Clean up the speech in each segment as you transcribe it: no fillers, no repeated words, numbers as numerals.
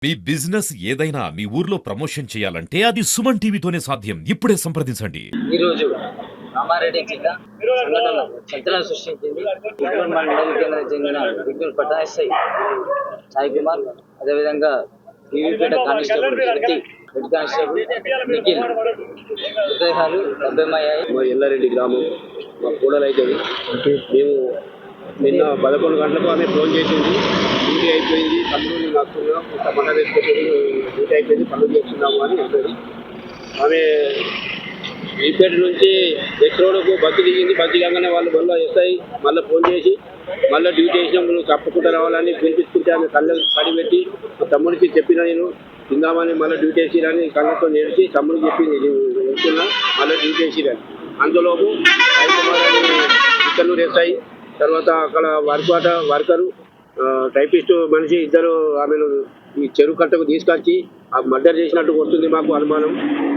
మీ business ఏదైనా మీ ఊర్లో promotion చేయాలంటే అది సుమన్ టీవీతోనే సాధ్యం. ఇప్పుడే సంప్రదించండి. ఈరోజు రామారెడ్డి జిల్లా సంఘటన సంచలనం సృష్టించింది. గుంటూరు మండలికి చెందిన గుంటూరు పటాఎస్ఐ సాయి కుమార్, అదేవిధంగా టీవీపేట కానిస్టేబుల్ శక్తి, హెడ్ కానిస్టేబుల్ నిఖిల్ మృతదేహాలు లభ్యమయ్యాయి. మా ఎల్లారెడ్డి గ్రామం మా కూడలు అవుతుంది. మేము నిన్న 11 గంటలకు ఆమె ఫోన్ చేసింది. డ్యూటీ అయిపోయింది, తమ్ముడు వస్తున్నాం, టమాటా వేసుకొచ్చింది, డ్యూటీ అయిపోయింది, పనులు చేస్తున్నాము అని చెప్పేది. ఆమె ఈపేట నుంచి ఎక్స్ రోడ్కు బస్సు దిగింది. బస్సు దిగగానే వాళ్ళు మళ్ళీ ఎస్ఐ మళ్ళీ ఫోన్ చేసి మళ్ళీ డ్యూటీ చేసినాం, నువ్వు తప్పకుండా రావాలని పిలిపించుకుంటే ఆమె కళ్ళ పడిపెట్టి మా తమ్ముడికి చెప్పిన నేను తిందామని మళ్ళీ డ్యూటీ వేసిరని కళ్ళతో నేర్చి తమ్ముడికి చెప్పింది నేను వెళ్తున్నా మళ్ళీ డ్యూటీ వేసిరని. అందులోపు ఇక్కడూరు ఎస్ఐ, తర్వాత అక్కడ వర్కరు టైపిస్టు మనిషి ఇద్దరు ఆమెను ఈ చెరువు కట్టకు తీసుకొచ్చి ఆ మర్డర్ చేసినట్టు వస్తుంది మాకు అనుమానం.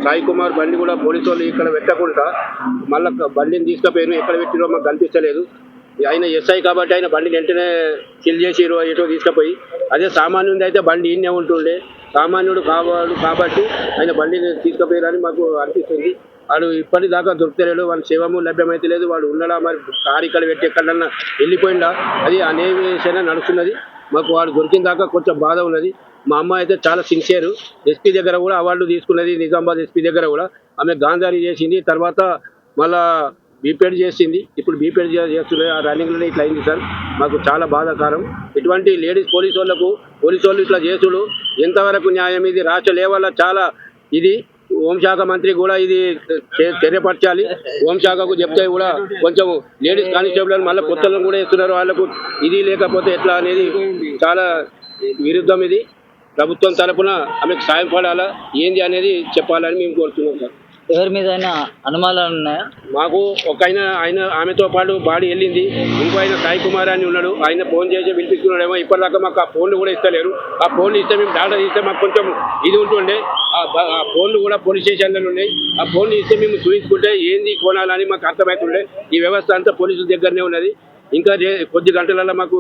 సాయి కుమార్ బండి కూడా పోలీసు వాళ్ళు ఇక్కడ పెట్టకుండా మళ్ళీ బండిని తీసుకుపోయారు. ఎక్కడ పెట్టిరో మాకు కనిపించలేదు. ఆయన ఎస్ఐ కాబట్టి ఆయన బండిని వెంటనే కిల్ చేసిరు ఎటో తీసుకుపోయి. అదే సామాన్యుడి అయితే బండి ఈయనే ఉంటుండే, సామాన్యుడు కాబట్టి ఆయన బండిని తీసుకుపోయారని మాకు అనిపిస్తుంది. వాడు ఇప్పటిదాకా దొరుకుతలేడు, వాళ్ళ శవము లభ్యమైతే లేదు. వాడు ఉన్నాడా మరి కారు ఇక్కడ పెట్టి ఎక్కడన్నా వెళ్ళిపోయిందా, అది అన్వేషణ నడుస్తున్నది. మాకు వాడు దొరికిన దాకా కొంచెం బాధ ఉన్నది. మా అమ్మ అయితే చాలా సిన్సియర్. ఎస్పీ దగ్గర కూడా అవార్డు తీసుకున్నది, నిజామాబాద్ ఎస్పీ దగ్గర కూడా. ఆమె గాంధారీ చేసింది, తర్వాత మళ్ళా బీపీఎడ్ చేసింది, ఇప్పుడు బీపీఎడ్ చేస్తున్నది. ఆ రన్నింగ్లోనే ఇట్లా అయింది సార్. మాకు చాలా బాధాకరం. ఇటువంటి లేడీస్ పోలీసు వాళ్ళు ఇట్లా చేసుడు ఎంతవరకు న్యాయం? ఇది రాష్ట్ర లెవెల్లో చాలా ఇది హోంశాఖ మంత్రి కూడా ఇది చర్యపరచాలి. హోంశాఖకు చెప్తే కూడా కొంచెం లేడీస్ కానిస్టేబుల్ మళ్ళీ కొత్తలను కూడా ఇస్తున్నారు. వాళ్ళకు ఇది లేకపోతే ఎట్లా అనేది చాలా విరుద్ధం. ఇది ప్రభుత్వం తరఫున ఆమెకు సాయం పడాలా ఏంది అనేది చెప్పాలని మేము కోరుతున్నాం సార్. ఎవరి మీద అనుమానాలు ఉన్నాయా? మాకు ఆమెతో పాటు బాడీ వెళ్ళింది. ఇంకో ఆయన సాయి కుమార్ అని ఉన్నాడు. ఆయన ఫోన్ చేసి పిలిపించుకున్నాడేమో. ఇప్పటిదాకా మాకు ఆ ఫోన్లు కూడా ఇస్తలేరు. ఆ ఫోన్లు ఇస్తే మేము డాటా ఇస్తే మాకు కొంచెం ఇది ఉంటుండే. ఆ ఫోన్లు కూడా పోలీస్ స్టేషన్లలో ఉన్నాయి. ఆ ఫోన్లు ఇస్తే మేము చూపించుకుంటే ఏంది కోణాలని మాకు అర్థమవుతుండే. ఈ వ్యవస్థ అంతా పోలీసుల దగ్గరనే ఉన్నది. ఇంకా కొద్ది గంటలలో మాకు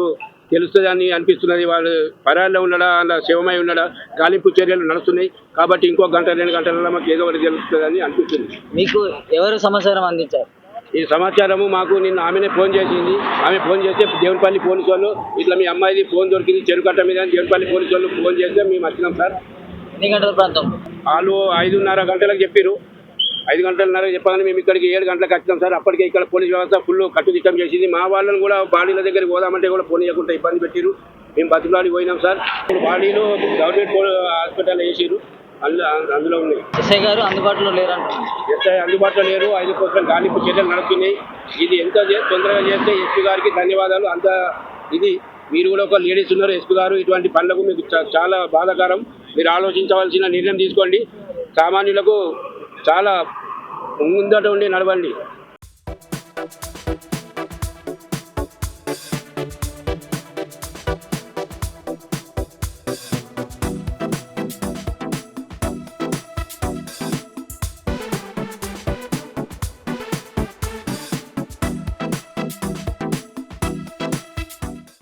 తెలుస్తుంది అని అనిపిస్తున్నది. వాళ్ళు పరాల్లో ఉన్నాడా, అలా శివమై ఉన్నాడా, గాలింపు చర్యలు నడుస్తున్నాయి. కాబట్టి ఇంకో గంట 2 గంటలలో మాకు ఏదో ఒకటి తెలుస్తుంది అని అనిపిస్తుంది. మీకు ఎవరు సమాచారం అందించారు? ఈ సమాచారము మాకు నిన్న ఆమెనే ఫోన్ చేసింది. ఆమె ఫోన్ చేస్తే దేవునిపల్లి పోలీసు వాళ్ళు ఇట్లా మీ అమ్మాయిది ఫోన్ దొరికింది చెరుకట్ట మీద అని దేవునిపల్లి పోలీసు వాళ్ళు ఫోన్ చేస్తే మేము వచ్చినాం సార్. ఎన్ని గంటల ప్రాంతం? వాళ్ళు 5:30 గంటలకు చెప్పారు. 5 గంటలన్నర చెప్పగానే మేము ఇక్కడికి 7 గంటలకు వచ్చినాం సార్. అప్పటికే ఇక్కడ పోలీస్ వ్యవస్థ ఫుల్ కట్టుదిట్టం చేసింది. మా వాళ్ళని కూడా బాడీల దగ్గరికి పోదామంటే కూడా ఫోన్ చేయకుండా ఇబ్బంది పెట్టారు. మేము బతుకులాడి పోయినాం సార్. బాడీలు గవర్నమెంట్ హాస్పిటల్ వేసారు, అందులో ఉన్నాయి. ఎస్ఐ గారు అందుబాటులో లేరంటున్నారు. ఎస్ఐ అందుబాటులో లేరు. 5 కోసం గాలింపు చర్యలు నడుస్తున్నాయి. ఇది ఎంత తొందరగా చేస్తే ఎస్పీ గారికి ధన్యవాదాలు. అంత ఇది మీరు కూడా ఒక లేడీస్ ఉన్నారు ఎస్పీ గారు. ఇటువంటి పనులకు మీకు చాలా బాధాకరం. మీరు ఆలోచించవలసిన నిర్ణయం తీసుకోండి. సామాన్యులకు చాలా ముందట ఉండి నడవండి.